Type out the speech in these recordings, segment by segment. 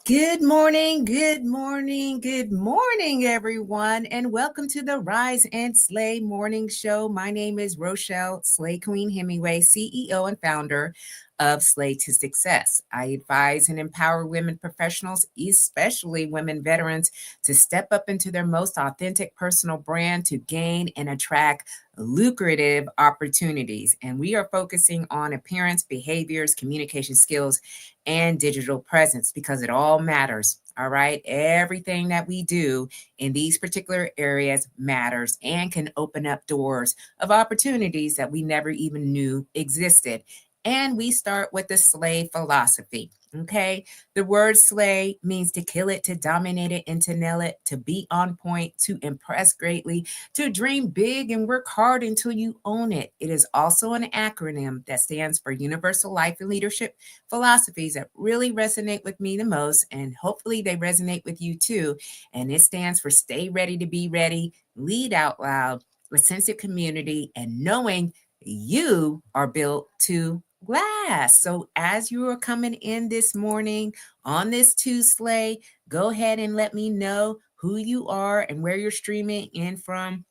Good morning, good morning, good morning, everyone, and welcome to the Rise and Slay Morning Show. My name is Rochelle, Slay Queen Hemingway, CEO and founder of Slay to Success. I advise and empower women professionals, especially women veterans, to step up into their most authentic personal brand to gain and attract lucrative opportunities. And we are focusing on appearance, behaviors, communication skills, and digital presence because it all matters. All right. Everything that we do in these particular areas matters and can open up doors of opportunities that we never even knew existed. And we start with the slay philosophy. Okay. The word slay means to kill it, to dominate it, and to nail it, to be on point, to impress greatly, to dream big and work hard until you own it. It is also an acronym that stands for Universal Life and Leadership philosophies that really resonate with me the most, and hopefully they resonate with you too. And it stands for stay ready to be ready, lead out loud, a sense of community, and knowing you are built to last. So as you are coming in this morning on this Tuesday, go ahead and let me know who you are and where you're streaming in from,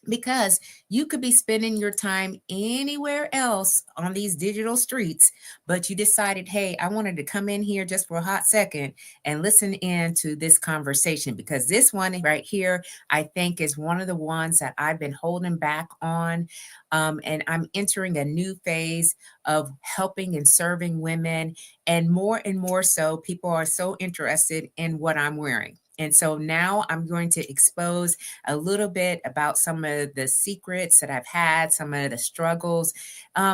because you could be spending your time anywhere else on these digital streets, but you decided, hey, I wanted to come in here just for a hot second and listen in to this conversation, because this one right here, I think, is one of the ones that I've been holding back on. And I'm entering a new phase of helping and serving women. And more so, people are so interested in what I'm wearing. And so now I'm going to expose a little bit about some of the secrets that I've had, some of the struggles,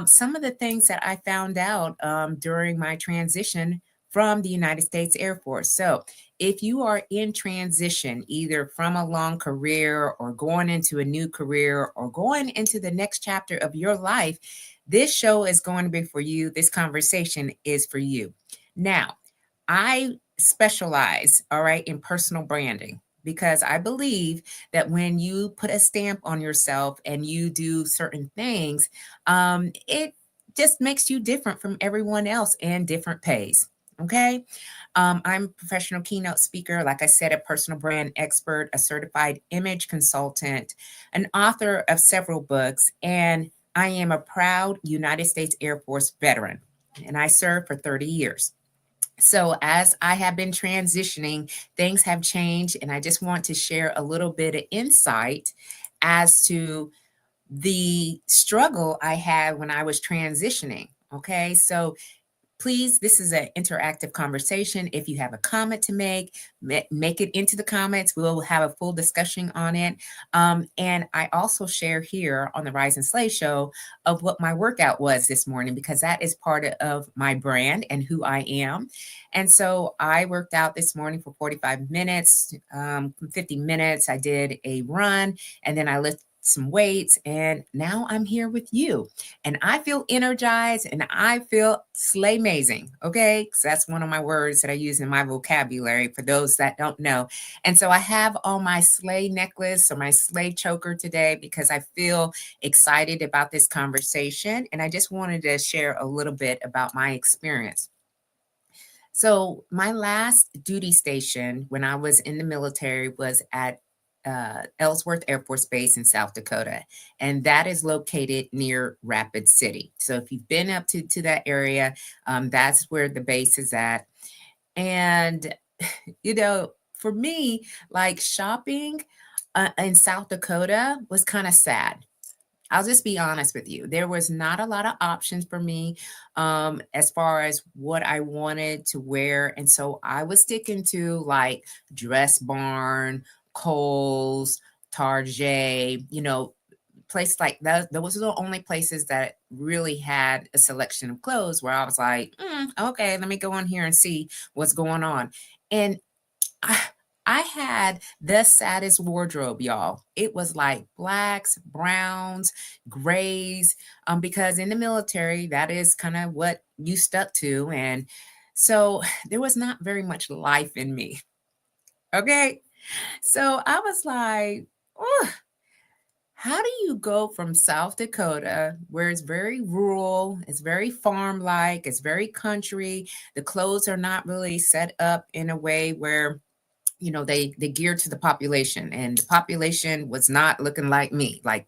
some of the things that I found out during my transition from the United States Air Force. So if you are in transition, either from a long career or going into a new career or going into the next chapter of your life, this show is going to be for you. This conversation is for you. Now, I specialize, all right, in personal branding, because I believe that when you put a stamp on yourself and you do certain things, it just makes you different from everyone else and different pays. Okay. I'm a professional keynote speaker, like I said, a personal brand expert, a certified image consultant, an author of several books, and I am a proud United States Air Force veteran, and I served for 30 years. So, as I have been transitioning, things have changed, and I just want to share a little bit of insight as to the struggle I had when I was transitioning. Okay, so please, this is an interactive conversation. If you have a comment to make it into the comments. We'll have a full discussion on it. And I also share here on the Rise and Slay show of what my workout was this morning, because that is part of my brand and who I am. And so I worked out this morning for 45 minutes, 50 minutes. I did a run, and then I lifted some weights, and now I'm here with you, and I feel energized and I feel slay amazing. Okay, because that's one of my words that I use in my vocabulary for those that don't know. And so I have on my slay necklace or my slay choker today because I feel excited about this conversation, and I just wanted to share a little bit about my experience. So, my last duty station when I was in the military was at Ellsworth Air Force Base in South Dakota, and that is located near Rapid City. So, if you've been up to that area, that's where the base is at. And, for me, like shopping in South Dakota was kind of sad. I'll just be honest with you. There was not a lot of options for me as far as what I wanted to wear. And so I was sticking to like Dress Barn, Kohl's, Target, places like that. Those are the only places that really had a selection of clothes where I was like, okay, let me go on here and see what's going on. And I, I had the saddest wardrobe, y'all. It was like blacks, browns, grays, because in the military, that is kind of what you stuck to. And so there was not very much life in me. Okay. So I was like, oh, how do you go from South Dakota, where it's very rural, it's very farm-like, it's very country, the clothes are not really set up in a way where they geared to the population, and the population was not looking like me, like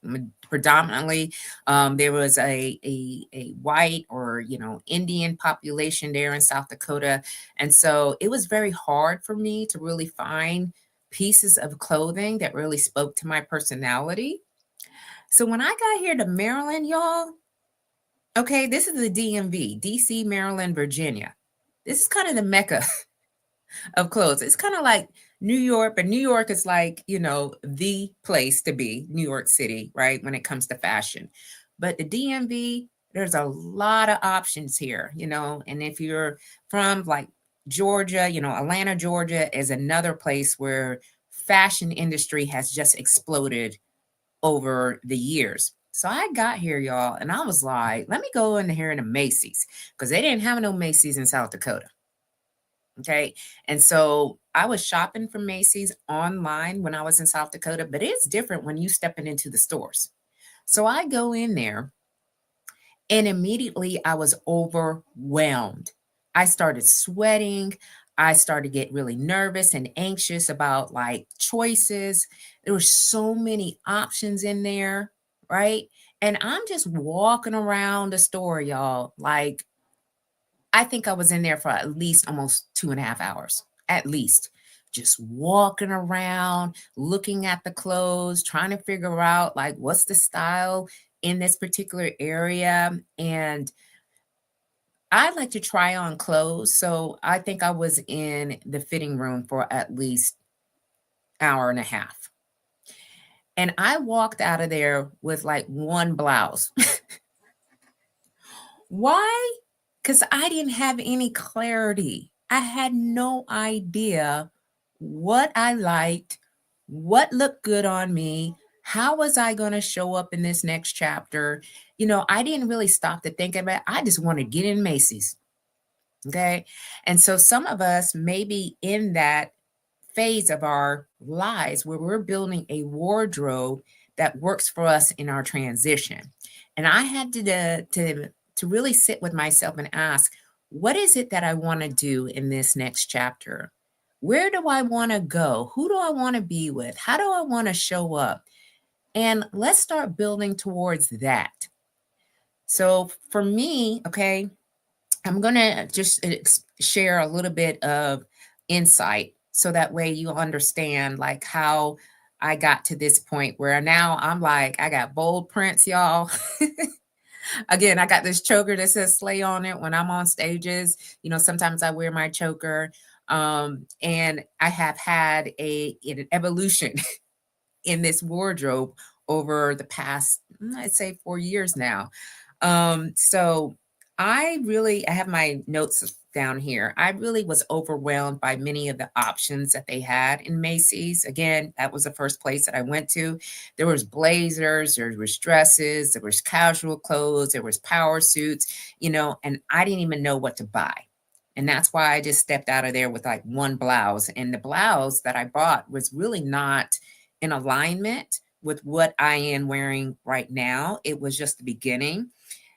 predominantly there was a white or Indian population there in South Dakota. And so it was very hard for me to really find pieces of clothing that really spoke to my personality. So when I got here to Maryland, y'all, okay, this is the DMV, DC, Maryland, Virginia. This is kind of the mecca of clothes. It's kind of like New York, but New York is like, the place to be, New York City, right? When it comes to fashion. But the DMV, there's a lot of options here, and if you're from like Georgia, Atlanta, Georgia is another place where fashion industry has just exploded over the years. So I got here, y'all, and I was like, let me go in here in a Macy's, because they didn't have no Macy's in South Dakota. Okay. And so I was shopping from Macy's online when I was in South Dakota, but it's different when you stepping into the stores. So I go in there and immediately I was overwhelmed. I started sweating. I started to get really nervous and anxious about like choices. There were so many options in there, right? And I'm just walking around the store, y'all, like I think I was in there for at least almost 2.5 hours, at least. Just walking around, looking at the clothes, trying to figure out like what's the style in this particular area. And I like to try on clothes. So I think I was in the fitting room for at least hour and a half. And I walked out of there with like one blouse. Why? Because I didn't have any clarity. I had no idea what I liked, what looked good on me, how was I going to show up in this next chapter. I didn't really stop to think about it. I just wanted to get in Macy's. Okay. And so some of us may be in that phase of our lives where we're building a wardrobe that works for us in our transition. And I had to really sit with myself and ask, what is it that I want to do in this next chapter? Where do I want to go? Who do I want to be with? How do I want to show up? And let's start building towards that. So for me, okay, I'm going to just share a little bit of insight so that way you understand like how I got to this point where now I'm like, I got bold prints, y'all. Again, I got this choker that says Slay on it when I'm on stages. Sometimes I wear my choker. And I have had an evolution in this wardrobe over the past, I'd say 4 years now. So I have my notes down here. I really was overwhelmed by many of the options that they had in Macy's. Again, that was the first place that I went to. There was blazers, there was dresses, there was casual clothes, there was power suits, and I didn't even know what to buy. And that's why I just stepped out of there with like one blouse. And the blouse that I bought was really not in alignment with what I am wearing right now. It was just the beginning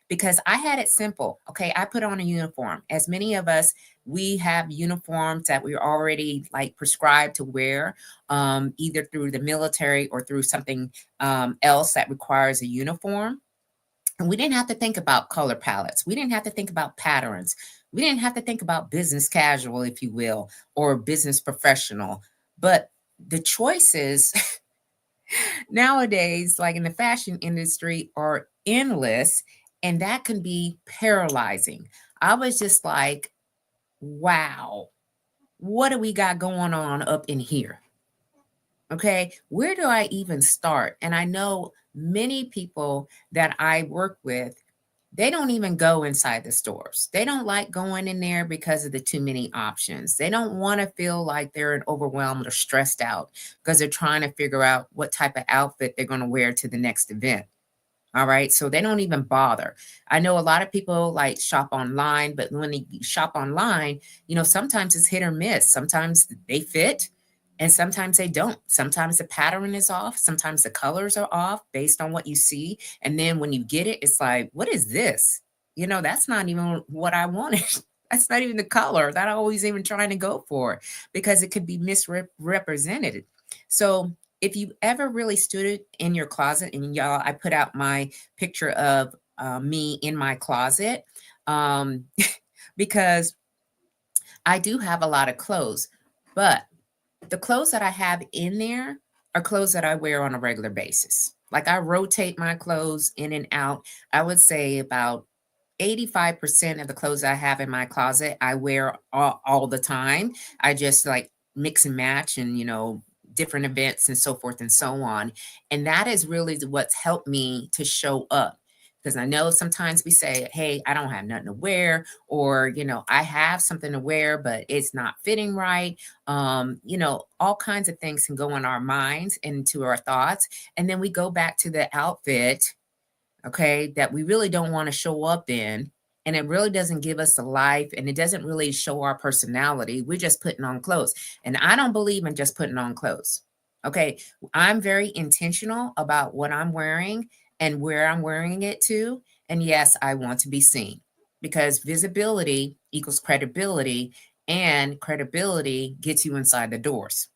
because I had it simple. Okay, I put on a uniform. As many of us, we have uniforms that we're already like prescribed to wear, either through the military or through something else that requires a uniform. And we didn't have to think about color palettes. We didn't have to think about patterns. We didn't have to think about business casual, if you will, or business professional. But the choices nowadays, like in the fashion industry, are endless, and that can be paralyzing. I was just like, wow, what do we got going on up in here? Okay, where do I even start? And I know many people that I work with, they don't even go inside the stores. They don't like going in there because of the too many options. They don't want to feel like they're overwhelmed or stressed out because they're trying to figure out what type of outfit they're going to wear to the next event. All right. So they don't even bother. I know a lot of people like shop online, but when they shop online, sometimes it's hit or miss. Sometimes they fit, And sometimes they don't. Sometimes the pattern is off. Sometimes the colors are off based on what you see. And then when you get it, it's like, what is this? That's not even what I wanted. That's not even the color that I always even trying to go for, because it could be misrepresented. So if you ever really stood in your closet, and y'all, I put out my picture of me in my closet, um, because I do have a lot of clothes, but the clothes that I have in there are clothes that I wear on a regular basis. Like, I rotate my clothes in and out. I would say about 85% of the clothes I have in my closet, I wear all the time. I just like mix and match and, different events and so forth and so on. And that is really what's helped me to show up. Because I know sometimes we say, hey, I don't have nothing to wear, or, I have something to wear, but it's not fitting right. All kinds of things can go in our minds and into our thoughts. And then we go back to the outfit, okay, that we really don't want to show up in. And it really doesn't give us a life, and it doesn't really show our personality. We're just putting on clothes. And I don't believe in just putting on clothes. Okay. I'm very intentional about what I'm wearing and where I'm wearing it to. And yes, I want to be seen, because visibility equals credibility, and credibility gets you inside the doors.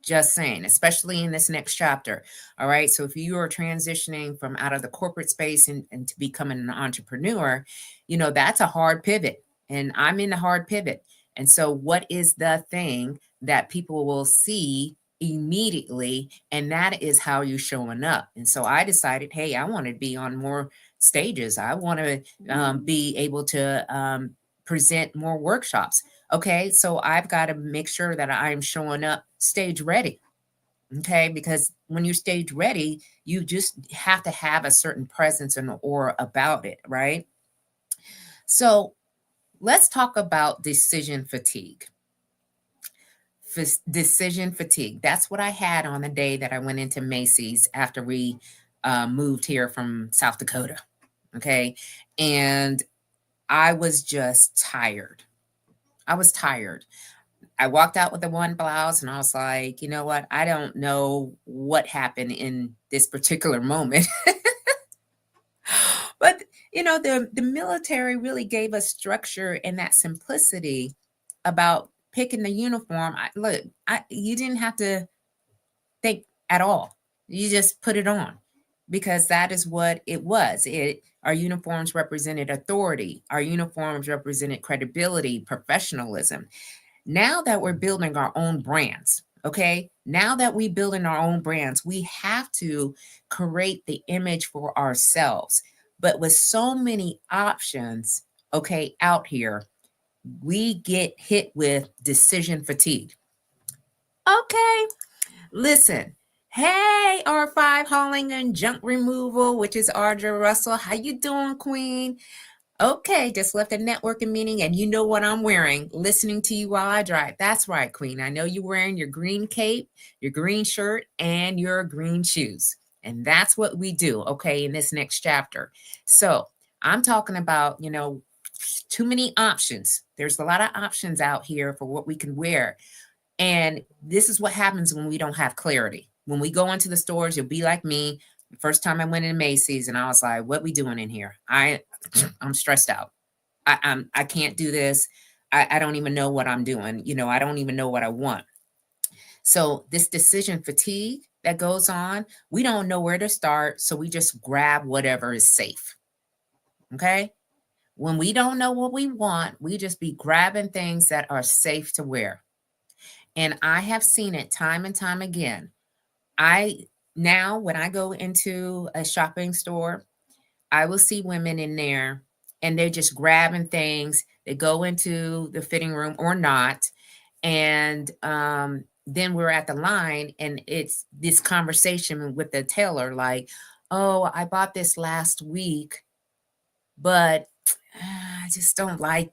Just saying, especially in this next chapter. All right. So if you are transitioning from out of the corporate space and to becoming an entrepreneur, that's a hard pivot. And I'm in the hard pivot. And so, what is the thing that people will see immediately? And that is how you're showing up. And so I decided, hey, I want to be on more stages. I want to be able to present more workshops. Okay, so I've got to make sure that I'm showing up stage ready. Okay, because when you're stage ready, you just have to have a certain presence and aura about it, right? So let's talk about decision fatigue. Decision fatigue. That's what I had on the day that I went into Macy's after we moved here from South Dakota. Okay, and I was just tired. I was tired. I walked out with the one blouse and I was like, you know what? I don't know what happened in this particular moment. But, the military really gave us structure and that simplicity about picking the uniform. You didn't have to think at all. You just put it on, because that is what it was. Our uniforms represented authority. Our uniforms represented credibility, professionalism. Now that we're building our own brands, okay, now that we're building our own brands, we have to create the image for ourselves. But with so many options, okay, out here, we get hit with decision fatigue. Okay, listen. Hey, R5 hauling and junk removal, which is Audra Russell. How you doing, Queen? Okay, just left a networking meeting and you know what I'm wearing, listening to you while I drive. That's right, Queen. I know you're wearing your green cape, your green shirt, and your green shoes. And that's what we do, okay, in this next chapter. So I'm talking about, too many options. There's a lot of options out here for what we can wear. And this is what happens when we don't have clarity. When we go into the stores, you'll be like me. The first time I went in Macy's and I was like, what we doing in here? I'm stressed out. I can't do this. I don't even know what I'm doing. I don't even know what I want. So this decision fatigue that goes on, we don't know where to start. So we just grab whatever is safe. Okay. When we don't know what we want, we just be grabbing things that are safe to wear. And I have seen it time and time again. Now when I go into a shopping store, I will see women in there and they're just grabbing things. They go into the fitting room or not. And then we're at the line and it's this conversation with the tailor like, oh, I bought this last week, but I just don't like,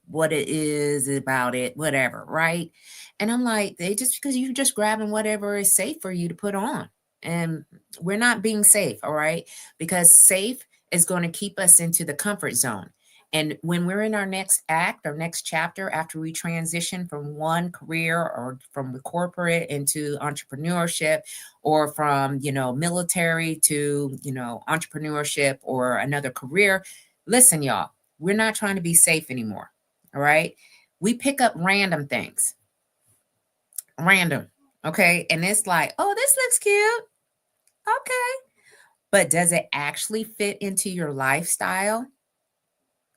what it is about it, whatever, right? And I'm like, because you're just grabbing whatever is safe for you to put on. And we're not being safe, all right? Because safe is going to keep us into the comfort zone. And when we're in our next act, our next chapter, after we transition from one career or from the corporate into entrepreneurship, or from, military to, entrepreneurship or another career, listen, y'all, we're not trying to be safe anymore. All right. We pick up random things, random. Okay. And it's like, oh, this looks cute. Okay. But does it actually fit into your lifestyle?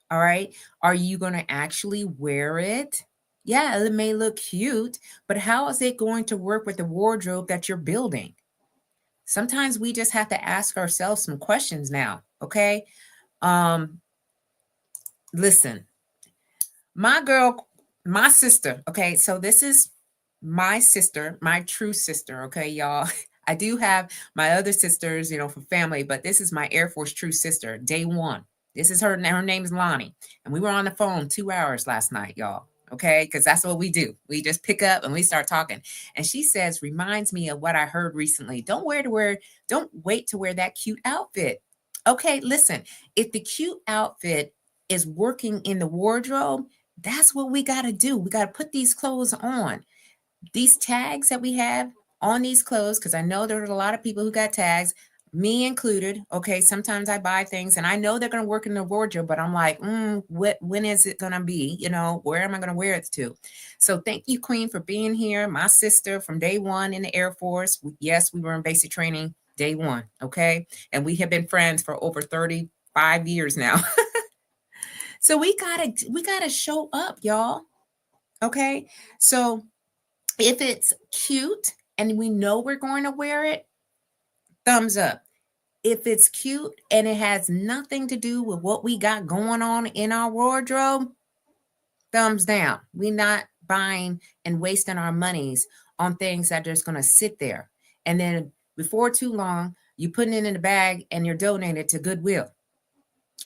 All right. Are you going to actually wear it? Yeah, it may look cute, but how is it going to work with the wardrobe that you're building? Sometimes we just have to ask ourselves some questions now. Okay. Um, Listen, my girl, my sister. Okay. So this is my sister, my true sister. Okay, y'all. I do have my other sisters, for family, but this is my Air Force true sister, day one. This is her. Her name is Lonnie. And we were on the phone 2 hours last night, y'all. Okay, because that's what we do. We just pick up and we start talking. And she says, reminds me of what I heard recently. Don't wait to wear that cute outfit. Okay, listen, if the cute outfit is working in the wardrobe, that's what we got to do. We got to put these clothes on. These tags that we have on these clothes, because I know there are a lot of people who got tags, me included. Okay, sometimes I buy things and I know they're going to work in the wardrobe, but I'm like, when is it going to be? Where am I going to wear it to? So thank you, Queen, for being here. My sister from day one in the Air Force. Yes, we were in basic training day one. Okay, and we have been friends for over 35 years now. So we gotta show up, y'all. Okay, so if it's cute and we know we're going to wear it, thumbs up. If it's cute and it has nothing to do with what we got going on in our wardrobe, thumbs down. We're not buying and wasting our monies on things that are just going to sit there. And then before too long, you're putting it in a bag and you're donating it to Goodwill.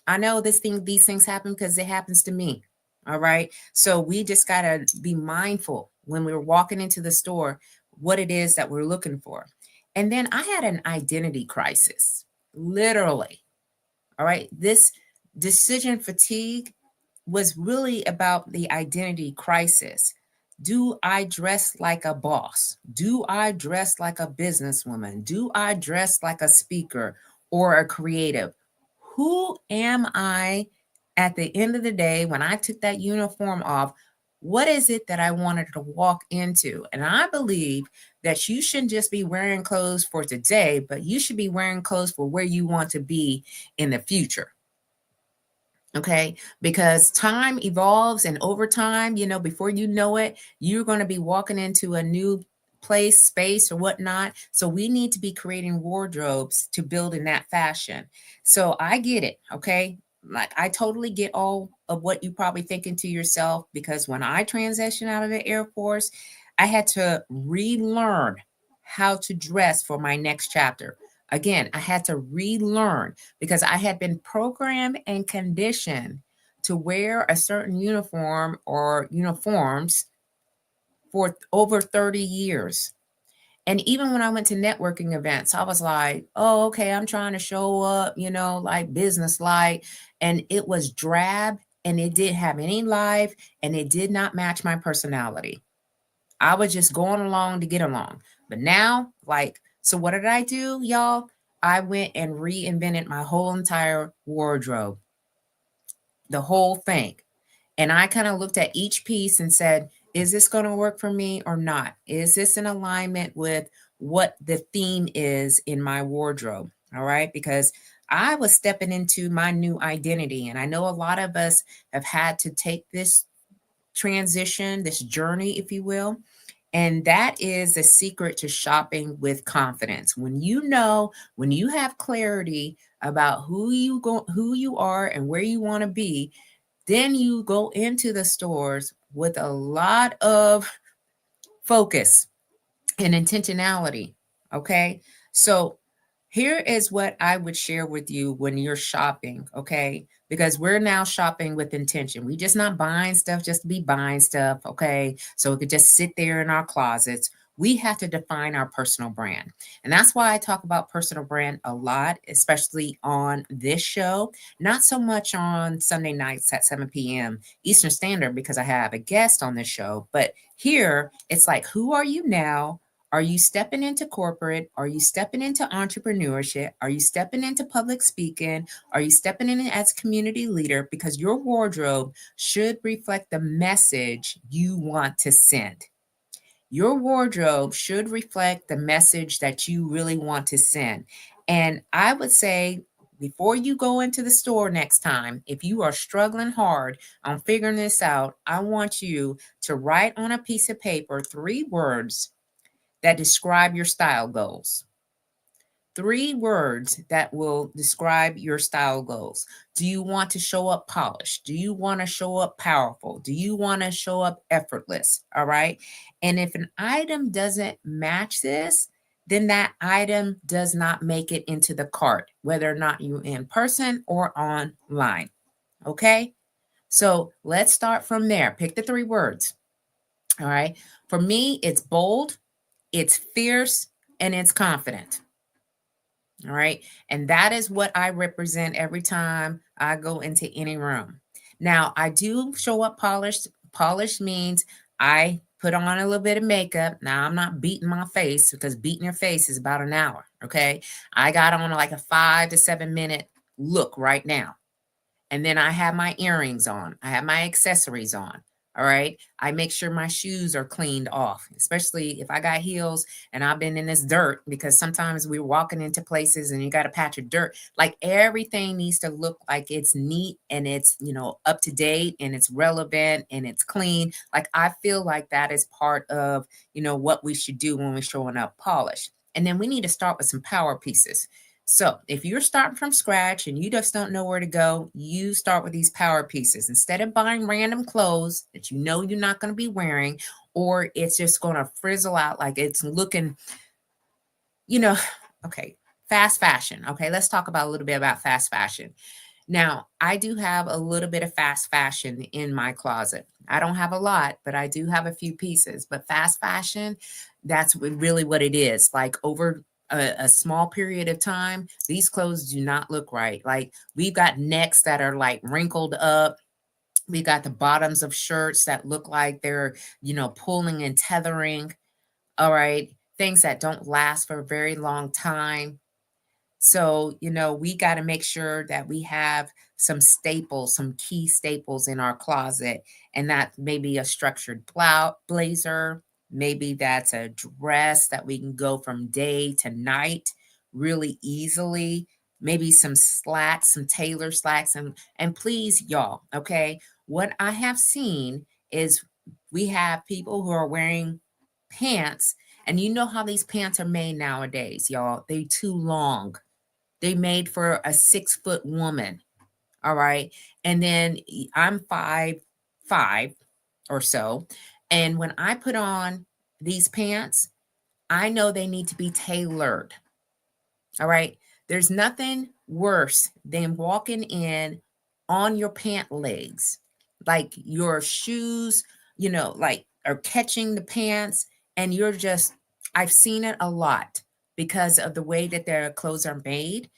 I know these things happen because it happens to me. All right. So we just got to be mindful when we're walking into the store, what it is that we're looking for. And then I had an identity crisis, literally. All right. This decision fatigue was really about the identity crisis. Do I dress like a boss? Do I dress like a businesswoman? Do I dress like a speaker or a creative? Who am I at the end of the day when I took that uniform off? What is it that I wanted to walk into? And I believe that you shouldn't just be wearing clothes for today, but you should be wearing clothes for where you want to be in the future. Okay, because time evolves, and over time, before you know it, you're going to be walking into a new place, space, or whatnot. So we need to be creating wardrobes to build in that fashion. So I get it. Okay, like I totally get all of what you probably thinking to yourself, because when I transitioned out of the Air Force, I had to relearn how to dress for my next chapter. Again, I had to relearn because I had been programmed and conditioned to wear a certain uniform or uniforms for over 30 years. And even when I went to networking events, I was like, oh, okay, I'm trying to show up, like business like. And it was drab and it didn't have any life and it did not match my personality. I was just going along to get along. But now, so what did I do, y'all? I went and reinvented my whole entire wardrobe, the whole thing. And I kind of looked at each piece and said, is this going to work for me or not? Is this in alignment with what the theme is in my wardrobe? All right. Because I was stepping into my new identity. And I know a lot of us have had to take this transition, this journey, if you will. And that is the secret to shopping with confidence. When you have clarity about who you are and where you want to be, then you go into the stores with a lot of focus and intentionality. Okay. So here is what I would share with you when you're shopping. Okay. Because we're now shopping with intention. We just not buying stuff just to be buying stuff. Okay. So it could just sit there in our closets. we have to define our personal brand. And that's why I talk about personal brand a lot, especially on this show, not so much on Sunday nights at 7 p.m. Eastern Standard, because I have a guest on this show. But here, it's like, who are you now? Are you stepping into corporate? Are you stepping into entrepreneurship? Are you stepping into public speaking? Are you stepping in as a community leader? Because your wardrobe should reflect the message you want to send. Your wardrobe should reflect the message that you really want to send. And I would say, before you go into the store next time, if you are struggling hard on figuring this out, I want you to write on a piece of paper 3 words that describe your style goals. 3 words that will describe your style goals. Do you want to show up polished? Do you want to show up powerful? Do you want to show up effortless? All right. And if an item doesn't match this, then that item does not make it into the cart, whether or not you're in person or online. Okay. So let's start from there. Pick the 3 words. All right. For me, it's bold, it's fierce, and it's confident. All right. And that is what I represent every time I go into any room. Now, I do show up polished. Polished means I put on a little bit of makeup. Now, I'm not beating my face, because beating your face is about an hour. Okay. I got on like a 5 to 7 minute look right now. And then I have my earrings on. I have my accessories on. All right. I make sure my shoes are cleaned off, especially if I got heels and I've been in this dirt, because sometimes we're walking into places and you got a patch of dirt. Like, everything needs to look like it's neat and it's, up to date and it's relevant and it's clean. Like, I feel like that is part of, what we should do when we're showing up polished. And then we need to start with some power pieces. So if you're starting from scratch and you just don't know where to go, you start with these power pieces. Instead of buying random clothes that you're not going to be wearing, or it's just going to frizzle out like it's looking, okay, fast fashion. Okay, let's talk about a little bit about fast fashion. Now, I do have a little bit of fast fashion in my closet. I don't have a lot, but I do have a few pieces. But fast fashion, that's really what it is. Like, over a small period of time, these clothes do not look right. Like, we've got necks that are like wrinkled up. We got the bottoms of shirts that look like they're, pulling and tethering. All right. Things that don't last for a very long time. So, we got to make sure that we have some staples, some key staples in our closet. And that may be a structured blazer. Maybe that's a dress that we can go from day to night really easily. Maybe some slacks, some tailor slacks. And please, y'all, okay, what I have seen is we have people who are wearing pants. And you know how these pants are made nowadays, y'all. They too long. They made for a 6-foot woman. All right. And then I'm 5'5" or so. And when I put on these pants, I know they need to be tailored. All right. There's nothing worse than walking in on your pant legs, like your shoes, like are catching the pants, and I've seen it a lot because of the way that their clothes are made.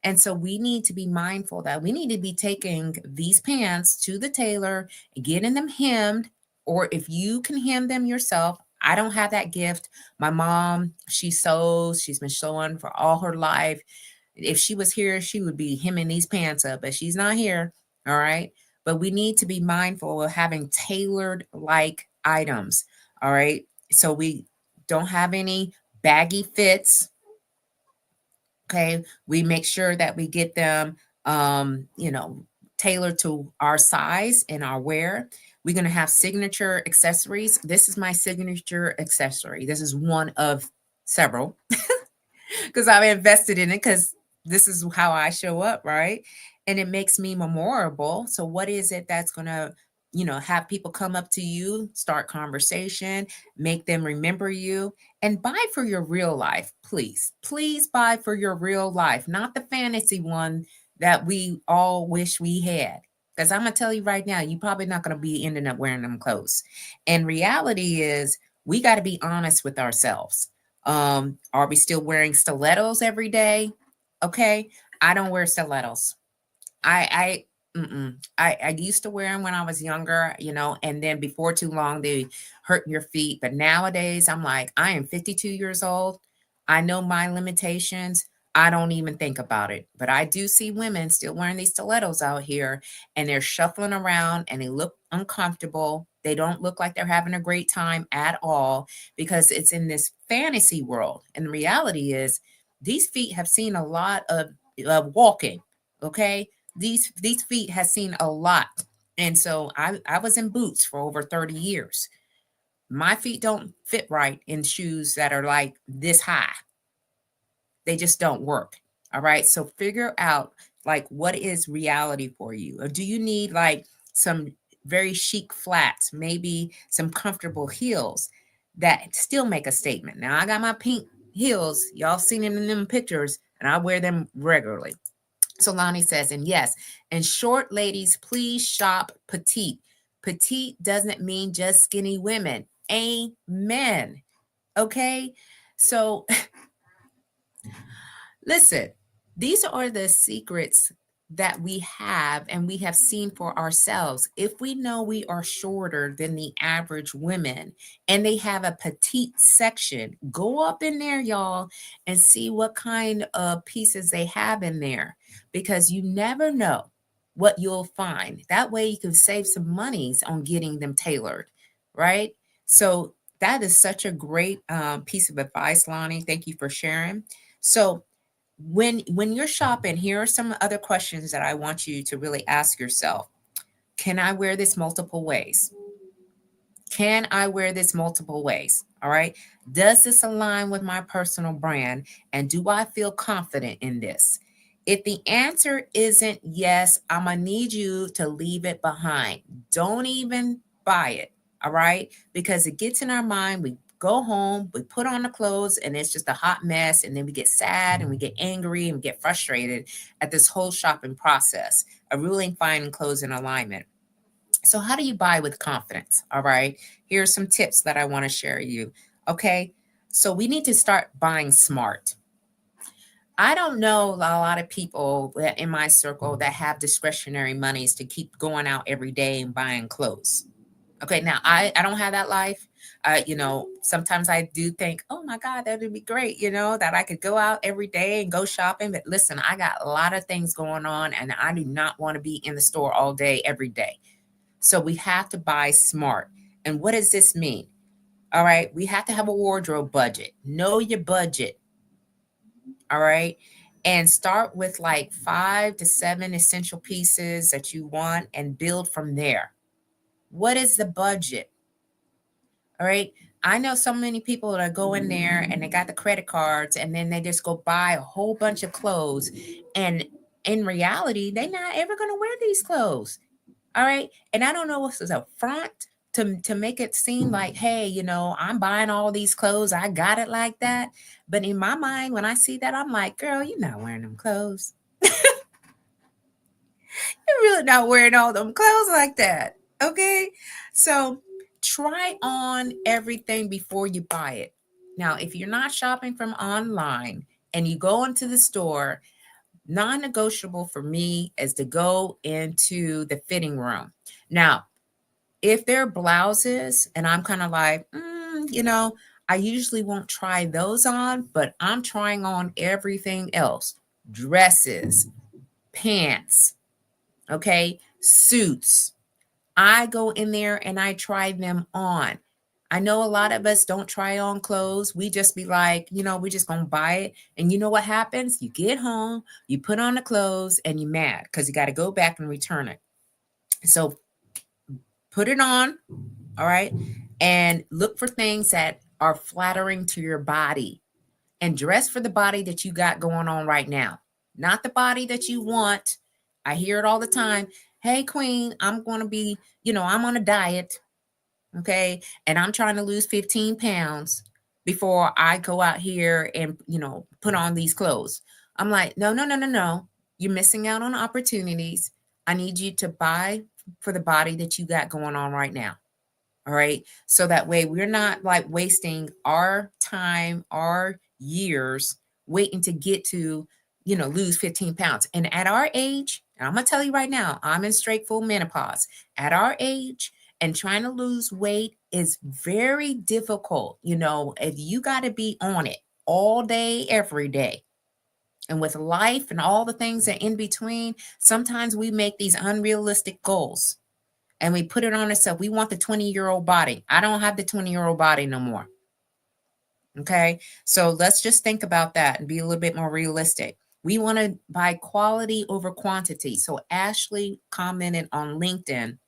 And so we need to be mindful that we need to be taking these pants to the tailor, getting them hemmed, or if you can hem them yourself. I don't have that gift. My mom, she sews. She's been sewing for all her life. If she was here, she would be hemming these pants up, but she's not here. All right. But we need to be mindful of having tailored like items. All right. So we don't have any baggy fits. Okay, we make sure that we get them, tailored to our size and our wear. We're going to have signature accessories. This is my signature accessory. This is one of several because I've invested in it, because this is how I show up, right? And it makes me memorable. So what is it that's going to, have people come up to you, start conversation, make them remember you, and buy for your real life, please. Please buy for your real life, not the fantasy one that we all wish we had. Because I'm going to tell you right now, you're probably not going to be ending up wearing them clothes. And reality is, We got to be honest with ourselves. Are we still wearing stilettos every day? Okay, I don't wear stilettos. I used to wear them when I was younger, and then before too long they hurt your feet. But nowadays I'm like, I am 52 years old. I know my limitations. I don't even think about it. But I do see women still wearing these stilettos out here, and they're shuffling around and they look uncomfortable. They don't look like they're having a great time at all because it's in this fantasy world. And the reality is these feet have seen a lot of walking. Okay, these feet has seen a lot. And so I was in boots for over 30 years. My feet don't fit right in shoes that are like this high. They just don't work. All right, so figure out like what is reality for you. Or do you need like some very chic flats, maybe some comfortable heels that still make a statement? Now I got my pink heels, y'all seen them in them pictures, and I wear them regularly. So Lonnie says, and yes, and short ladies, please shop petite. Petite doesn't mean just skinny women. Amen. Okay. So listen, these are the secrets that we have and we have seen for ourselves. If we know we are shorter than the average women and they have a petite section, go up in there, y'all, and see what kind of pieces they have in there, because you never know what you'll find. That way you can save some monies on getting them tailored, right? So that is such a great piece of advice, Lonnie. Thank you for sharing. So when you're shopping, here are some other questions that I want you to really ask yourself. Can I wear this multiple ways? Can I wear this multiple ways? All right. Does this align with my personal brand? And do I feel confident in this? If the answer isn't yes, I'm going to need you to leave it behind. Don't even buy it. All right. Because it gets in our mind. We go home, we put on the clothes, and it's just a hot mess. And then we get sad and we get angry and we get frustrated at this whole shopping process of really finding clothes in alignment. So, how do you buy with confidence? All right. Here's some tips that I want to share you. Okay. So, we need to start buying smart. I don't know a lot of people in my circle that have discretionary monies to keep going out every day and buying clothes. Okay. Now, I don't have that life. Sometimes I do think, oh my God, that would be great, that I could go out every day and go shopping. But listen, I got a lot of things going on and I do not want to be in the store all day, every day. So we have to buy smart. And what does this mean? All right. We have to have a wardrobe budget. Know your budget. All right. And start with like 5 to 7 essential pieces that you want and build from there. What is the budget? All right. I know so many people that go in there and they got the credit cards and then they just go buy a whole bunch of clothes. And in reality, they're not ever going to wear these clothes. All right. And I don't know what's a front to make it seem like, hey, I'm buying all these clothes. I got it like that. But in my mind, when I see that, I'm like, girl, you're not wearing them clothes. You're really not wearing all them clothes like that. Okay. So try on everything before you buy it. Now, if you're not shopping from online and you go into the store, non-negotiable for me is to go into the fitting room. Now, if they're blouses and I'm kind of like, I usually won't try those on, but I'm trying on everything else: dresses, pants, okay, suits. I go in there and I try them on. I know a lot of us don't try on clothes. We just be like, we're just going to buy it. And you know what happens? You get home, you put on the clothes, and you're mad because you got to go back and return it. So put it on, all right, and look for things that are flattering to your body and dress for the body that you got going on right now, not the body that you want. I hear it all the time. Hey, Queen, I'm going to be, I'm on a diet, okay, and I'm trying to lose 15 pounds before I go out here and, put on these clothes. I'm like, no, no, no, no, no. You're missing out on opportunities. I need you to buy for the body that you got going on right now. All right. So that way we're not like wasting our time, our years waiting to get to, lose 15 pounds. And at our age, and I'm going to tell you right now, I'm in straight full menopause. At our age, and trying to lose weight is very difficult. If you got to be on it all day, every day. And with life and all the things that in between, sometimes we make these unrealistic goals and we put it on ourselves. We want the 20-year-old body. I don't have the 20-year-old body no more. Okay. So let's just think about that and be a little bit more realistic. We want to buy quality over quantity. So Ashley commented on LinkedIn,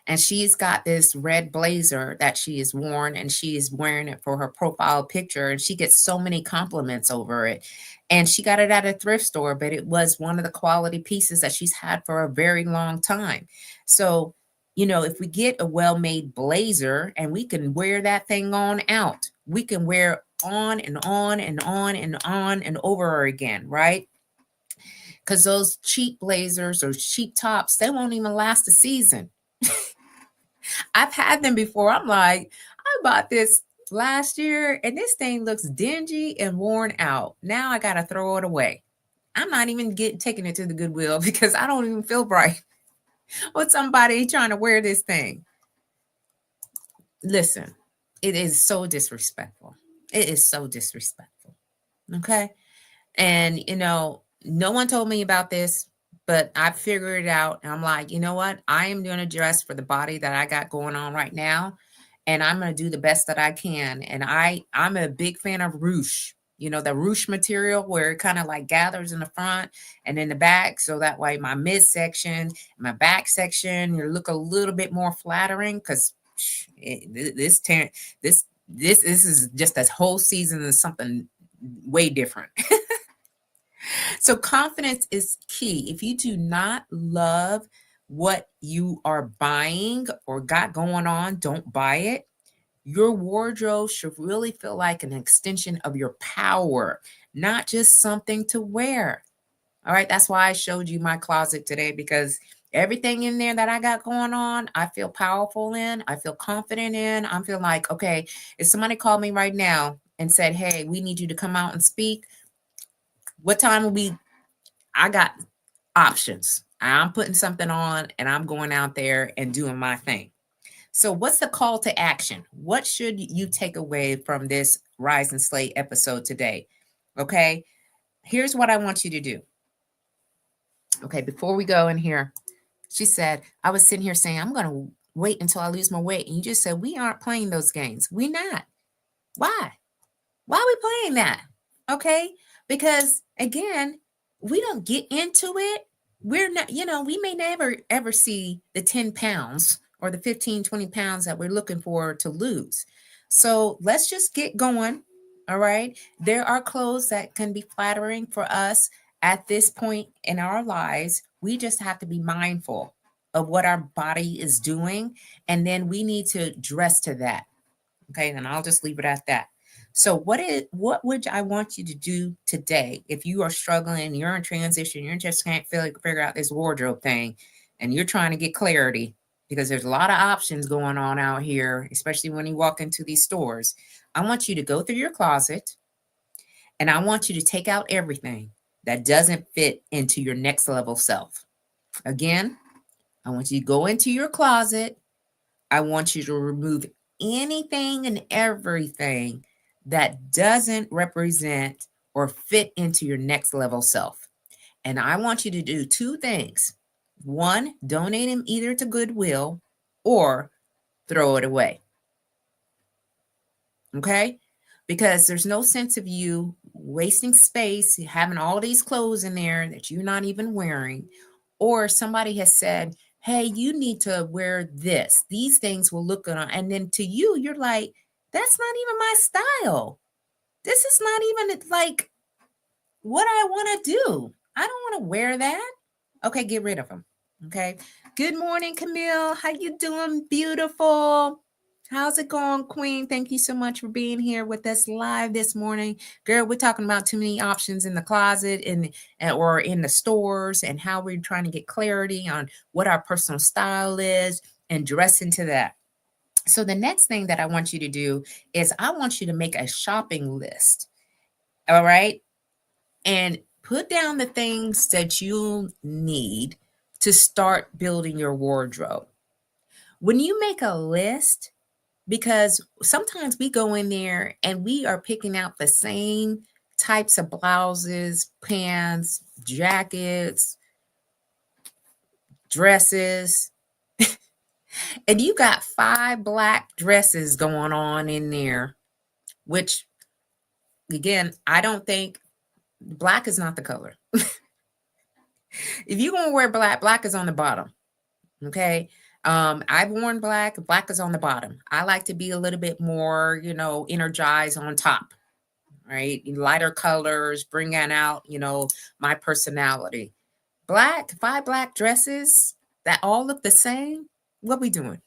and she's got this red blazer that she has worn, and she is wearing it for her profile picture, and she gets so many compliments over it. And she got it at a thrift store, but it was one of the quality pieces that she's had for a very long time. So, if we get a well-made blazer and we can wear that thing on out, we can wear on and on and on and on and over again, right? Because those cheap blazers or cheap tops, they won't even last a season. I've had them before. I'm like, I bought this last year and this thing looks dingy and worn out. Now I got to throw it away. I'm not even taking it to the Goodwill because I don't even feel right with somebody trying to wear this thing. Listen, it is so disrespectful. It is so disrespectful. Okay. And, no one told me about this, but I figured it out. And I'm like, you know what? I am going to dress for the body that I got going on right now. And I'm going to do the best that I can. And I'm a big fan of ruche, the ruche material where it kind of like gathers in the front and in the back. So that way my midsection, my back section, you look a little bit more flattering because this is just a whole season of something way different. So confidence is key. If you do not love what you are buying or got going on, don't buy it. Your wardrobe should really feel like an extension of your power, not just something to wear. All right. That's why I showed you my closet today, because everything in there that I got going on, I feel powerful in, I feel confident in. I'm feeling like, okay, if somebody called me right now and said, hey, we need you to come out and speak, what time will I got options. I'm putting something on and I'm going out there and doing my thing. So what's the call to action? What should you take away from this Rise and Slay episode today? Okay. Here's what I want you to do. Okay. Before we go in here, she said, I was sitting here saying, I'm going to wait until I lose my weight. And you just said, we aren't playing those games. We're not. Why? Why are we playing that? Okay. Because again, we don't get into it. We're not, we may never ever see the 10 pounds or the 15, 20 pounds that we're looking for to lose. So let's just get going. All right. There are clothes that can be flattering for us at this point in our lives. We just have to be mindful of what our body is doing. And then we need to dress to that. Okay. And I'll just leave it at that. So what would I want you to do today if you are struggling, you're in transition, you just can't figure out this wardrobe thing, and you're trying to get clarity because there's a lot of options going on out here, especially when you walk into these stores. I want you to go through your closet and I want you to take out everything that doesn't fit into your next level self. Again, I want you to go into your closet. I want you to remove anything and everything that doesn't represent or fit into your next level self. And I want you to do two things. One, donate them either to Goodwill or throw it away. Okay? Because there's no sense of you wasting space, having all these clothes in there that you're not even wearing, or somebody has said, hey, you need to wear this. These things will look good on. And then to you, you're like, that's not even my style. This is not even like what I want to do. I don't want to wear that. Okay, get rid of them. Okay. Good morning, Camille. How you doing? Beautiful. How's it going, Queen? Thank you so much for being here with us live this morning. Girl, we're talking about too many options in the closet or in the stores and how we're trying to get clarity on what our personal style is and dress into that. So the next thing that I want you to do is I want you to make a shopping list. All right. And put down the things that you need to start building your wardrobe. When you make a list, because sometimes we go in there and we are picking out the same types of blouses, pants, jackets, dresses, and you got 5 black dresses going on in there, which again, I don't think black is not the color. If you're going to wear black, black is on the bottom. Okay. I've worn black, black is on the bottom. I like to be a little bit more, energized on top, right? Lighter colors, bringing out, my personality. Black, 5 black dresses that all look the same. What we doing?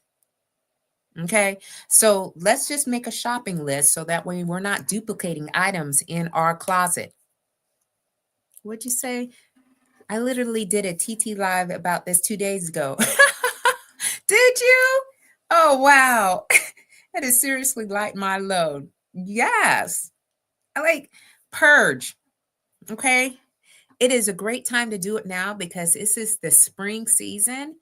Okay. So let's just make a shopping list so that way we're not duplicating items in our closet. What'd you say? I literally did a TT live about this 2 days ago. Did you? Oh, wow. That is seriously light my load. Yes. I like purge. Okay. It is a great time to do it now because this is the spring season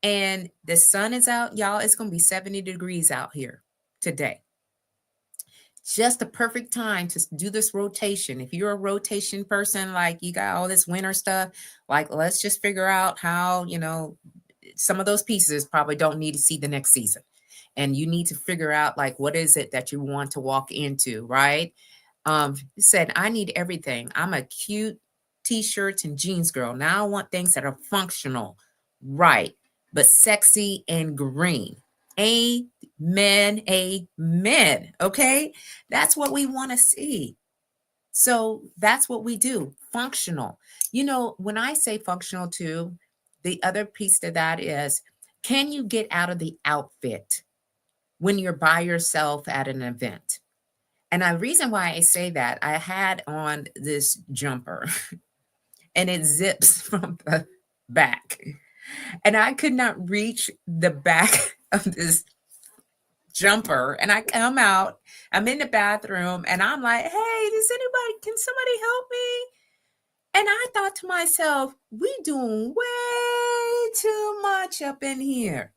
and the sun is out. Y'all, it's going to be 70 degrees out here today. Just the perfect time to do this rotation. If you're a rotation person, like you got all this winter stuff, like let's just figure out how, some of those pieces probably don't need to see the next season. And you need to figure out like what is it that you want to walk into, right? Said, I need everything. I'm a cute t-shirts and jeans girl. Now I want things that are functional, right, but sexy and green. Amen. Amen. Okay. That's what we want to see. So that's what we do. Functional. When I say functional too, the other piece to that is, can you get out of the outfit when you're by yourself at an event? And the reason why I say that, I had on this jumper and it zips from the back. And I could not reach the back of this jumper. And I come out, I'm in the bathroom, and I'm like, hey, can somebody help me? And I thought to myself, we doing way too much up in here.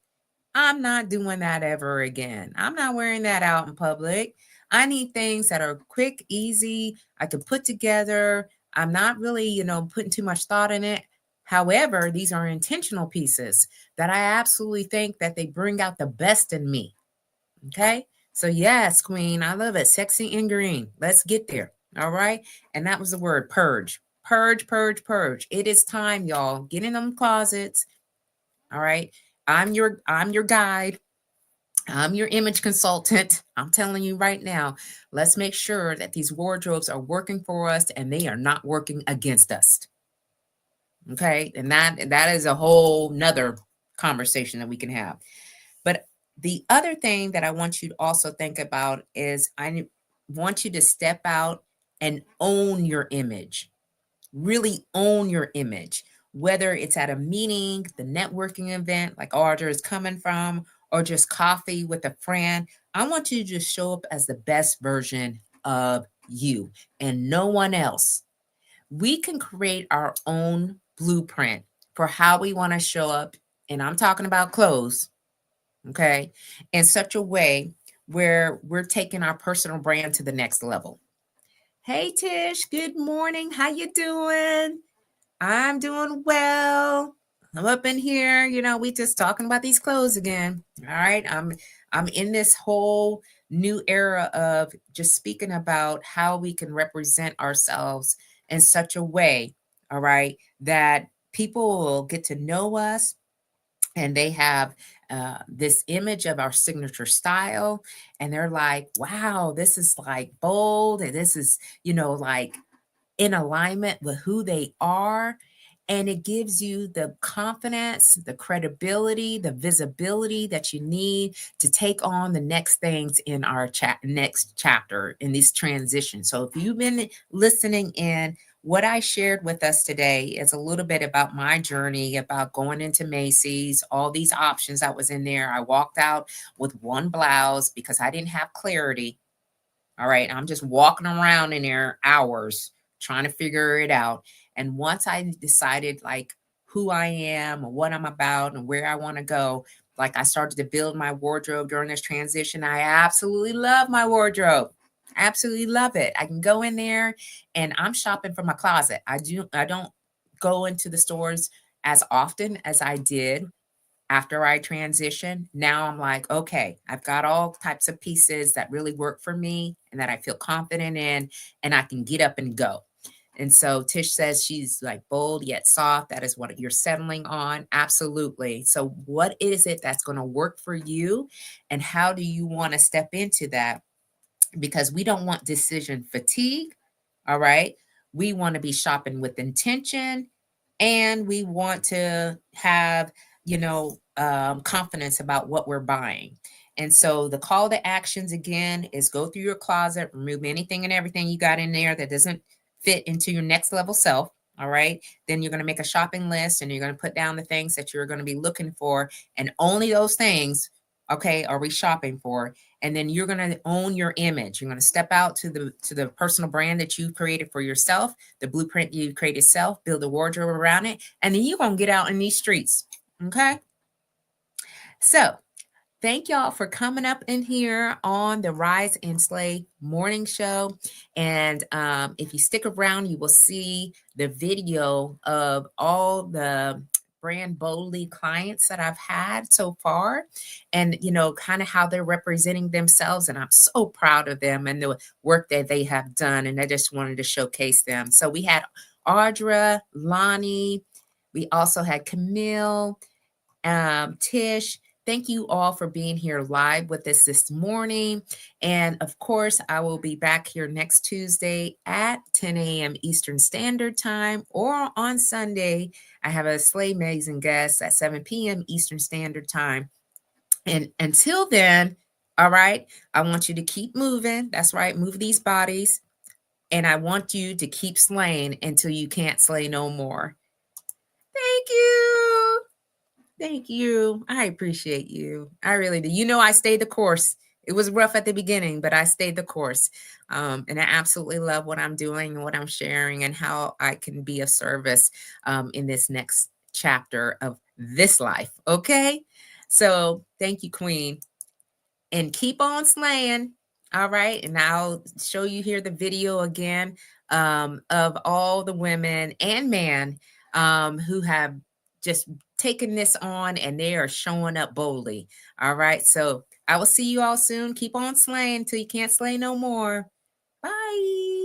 I'm not doing that ever again. I'm not wearing that out in public. I need things that are quick, easy, I can put together. I'm not really, putting too much thought in it. However, these are intentional pieces that I absolutely think that they bring out the best in me. Okay. So yes, Queen, I love it. Sexy and green. Let's get there. All right. And that was the word purge. Purge, purge, purge. It is time, y'all. Get in them closets. All right. I'm your guide. I'm your image consultant. I'm telling you right now, let's make sure that these wardrobes are working for us and they are not working against us. Okay. And that is a whole nother conversation that we can have. But the other thing that I want you to also think about is I want you to step out and own your image. Really own your image, whether it's at a meeting, the networking event like Audra is coming from, or just coffee with a friend. I want you to just show up as the best version of you and no one else. We can create our own blueprint for how we want to show up. And I'm talking about clothes, okay, in such a way where we're taking our personal brand to the next level. Hey Tish, good morning. How you doing? I'm doing well. I'm up in here, we just talking about these clothes again. All right. I'm in this whole new era of just speaking about how we can represent ourselves in such a way, all right, that people will get to know us and they have this image of our signature style, and they're like, wow, this is like bold, and this is, like in alignment with who they are. And it gives you the confidence, the credibility, the visibility that you need to take on the next things in our next chapter in this transition. So if you've been listening in, what I shared with us today is a little bit about my journey about going into Macy's, all these options that was in there. I walked out with one blouse because I didn't have clarity. All right. I'm just walking around in there hours trying to figure it out. And once I decided like who I am and what I'm about and where I want to go, like I started to build my wardrobe during this transition. I absolutely love my wardrobe. Absolutely love it. I can go in there and I'm shopping from my closet. I don't go into the stores as often as I did after I transitioned. Now I'm like, okay, I've got all types of pieces that really work for me and that I feel confident in, and I can get up and go. And so Tish says she's like bold yet soft. That is what you're settling on. Absolutely. So, what is it that's going to work for you? And how do you want to step into that? Because we don't want decision fatigue. All right. We want to be shopping with intention, and we want to have, confidence about what we're buying. And so the call to actions again is go through your closet, remove anything and everything you got in there that doesn't fit into your next level self. All right. Then you're going to make a shopping list and you're going to put down the things that you're going to be looking for. And only those things, okay, are we shopping for? And then you're going to own your image. You're going to step out to the personal brand that you created for yourself, the blueprint you created self, build a wardrobe around it, and then you're going to get out in these streets. Okay. So thank y'all for coming up in here on the Rise and Slay morning show. And if you stick around, you will see the video of all the brand boldly clients that I've had so far, and kind of how they're representing themselves. And I'm so proud of them and the work that they have done. And I just wanted to showcase them. So we had Audra, Lonnie, we also had Camille, Tish. Thank you all for being here live with us this morning. And of course, I will be back here next Tuesday at 10 a.m. Eastern Standard Time, or on Sunday, I have a Slay Amazing guest at 7 p.m. Eastern Standard Time. And until then, all right, I want you to keep moving. That's right, move these bodies. And I want you to keep slaying until you can't slay no more. Thank you. Thank you. I appreciate you. I really do. I stayed the course. It was rough at the beginning, but I stayed the course. And I absolutely love what I'm doing and what I'm sharing and how I can be of service in this next chapter of this life. Okay. So thank you, Queen. And keep on slaying. All right. And I'll show you here the video again of all the women and men who have just taken this on, and they are showing up boldly. All right. So I will see you all soon. Keep on slaying till you can't slay no more. Bye.